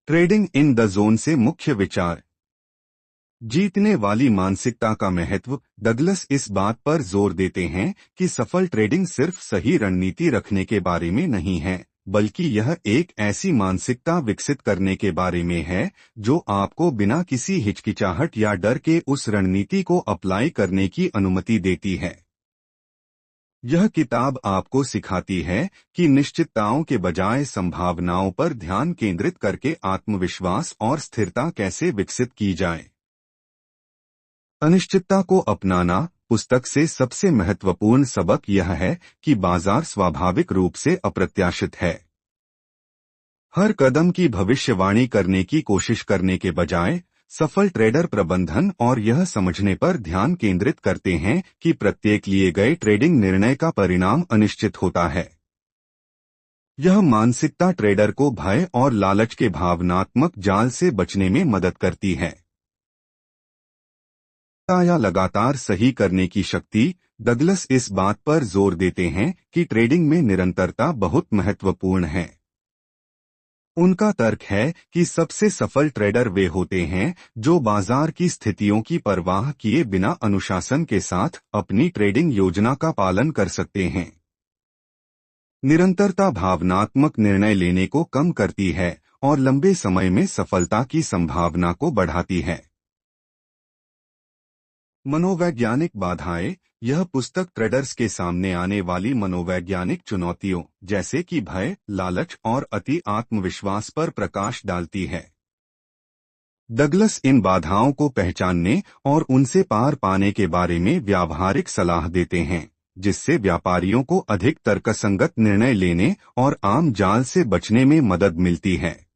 Trading in the zone से मुख्य विचार। जीतने वाली मानसिकता का महत्व। डगलस इस बात पर जोर देते हैं कि सफल ट्रेडिंग सिर्फ सही रणनीति रखने के बारे में नहीं है, बल्कि यह एक ऐसी मानसिकता विकसित करने के बारे में है जो आपको बिना किसी हिचकिचाहट या डर के उस रणनीति को अप्लाई करने की अनुमति देती है। यह किताब आपको सिखाती है कि निश्चितताओं के बजाय संभावनाओं पर ध्यान केंद्रित करके आत्मविश्वास और स्थिरता कैसे विकसित की जाए। अनिश्चितता को अपनाना। पुस्तक से सबसे महत्वपूर्ण सबक यह है कि बाजार स्वाभाविक रूप से अप्रत्याशित है। हर कदम की भविष्यवाणी करने की कोशिश करने के बजाय सफल ट्रेडर प्रबंधन और यह समझने पर ध्यान केंद्रित करते हैं कि प्रत्येक लिए गए ट्रेडिंग निर्णय का परिणाम अनिश्चित होता है। यह मानसिकता ट्रेडर को भय और लालच के भावनात्मक जाल से बचने में मदद करती है। या लगातार सही करने की शक्ति। डगलस इस बात पर जोर देते हैं कि ट्रेडिंग में निरंतरता बहुत महत्वपूर्ण है। उनका तर्क है कि सबसे सफल ट्रेडर वे होते हैं जो बाजार की स्थितियों की परवाह किए बिना अनुशासन के साथ अपनी ट्रेडिंग योजना का पालन कर सकते हैं। निरंतरता भावनात्मक निर्णय लेने को कम करती है और लंबे समय में सफलता की संभावना को बढ़ाती है। मनोवैज्ञानिक बाधाएं। यह पुस्तक ट्रेडर्स के सामने आने वाली मनोवैज्ञानिक चुनौतियों जैसे कि भय, लालच और अति आत्मविश्वास पर प्रकाश डालती है। डगलस इन बाधाओं को पहचानने और उनसे पार पाने के बारे में व्यावहारिक सलाह देते हैं, जिससे व्यापारियों को अधिक तर्कसंगत निर्णय लेने और आम जाल से बचने में मदद मिलती है।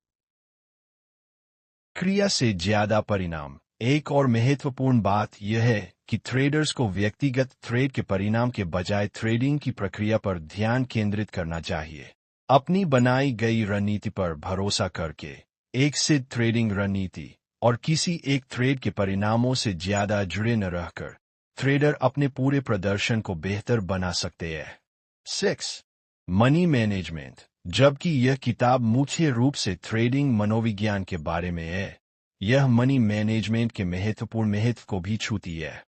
क्रिया से ज्यादा परिणाम। एक और महत्वपूर्ण बात यह है कि ट्रेडर्स को व्यक्तिगत ट्रेड के परिणाम के बजाय ट्रेडिंग की प्रक्रिया पर ध्यान केंद्रित करना चाहिए। अपनी बनाई गई रणनीति पर भरोसा करके एक सिद्ध ट्रेडिंग रणनीति और किसी एक ट्रेड के परिणामों से ज्यादा जुड़े न रहकर ट्रेडर अपने पूरे प्रदर्शन को बेहतर बना सकते हैं। 6. Money management. जबकि यह किताब मुख्य रूप से ट्रेडिंग मनोविज्ञान के बारे में है, यह मनी मैनेजमेंट के महत्वपूर्ण महत्व को भी छूती है।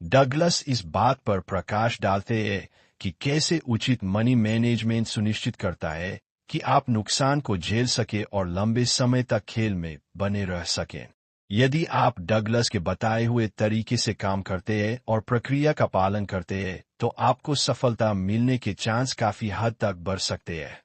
डगलस इस बात पर प्रकाश डालते हैं कि कैसे उचित मनी मैनेजमेंट सुनिश्चित करता है कि आप नुकसान को झेल सके और लंबे समय तक खेल में बने रह सकें। यदि आप डगलस के बताए हुए तरीके से काम करते हैं और प्रक्रिया का पालन करते हैं, तो आपको सफलता मिलने के चांस काफी हद तक बढ़ सकते हैं।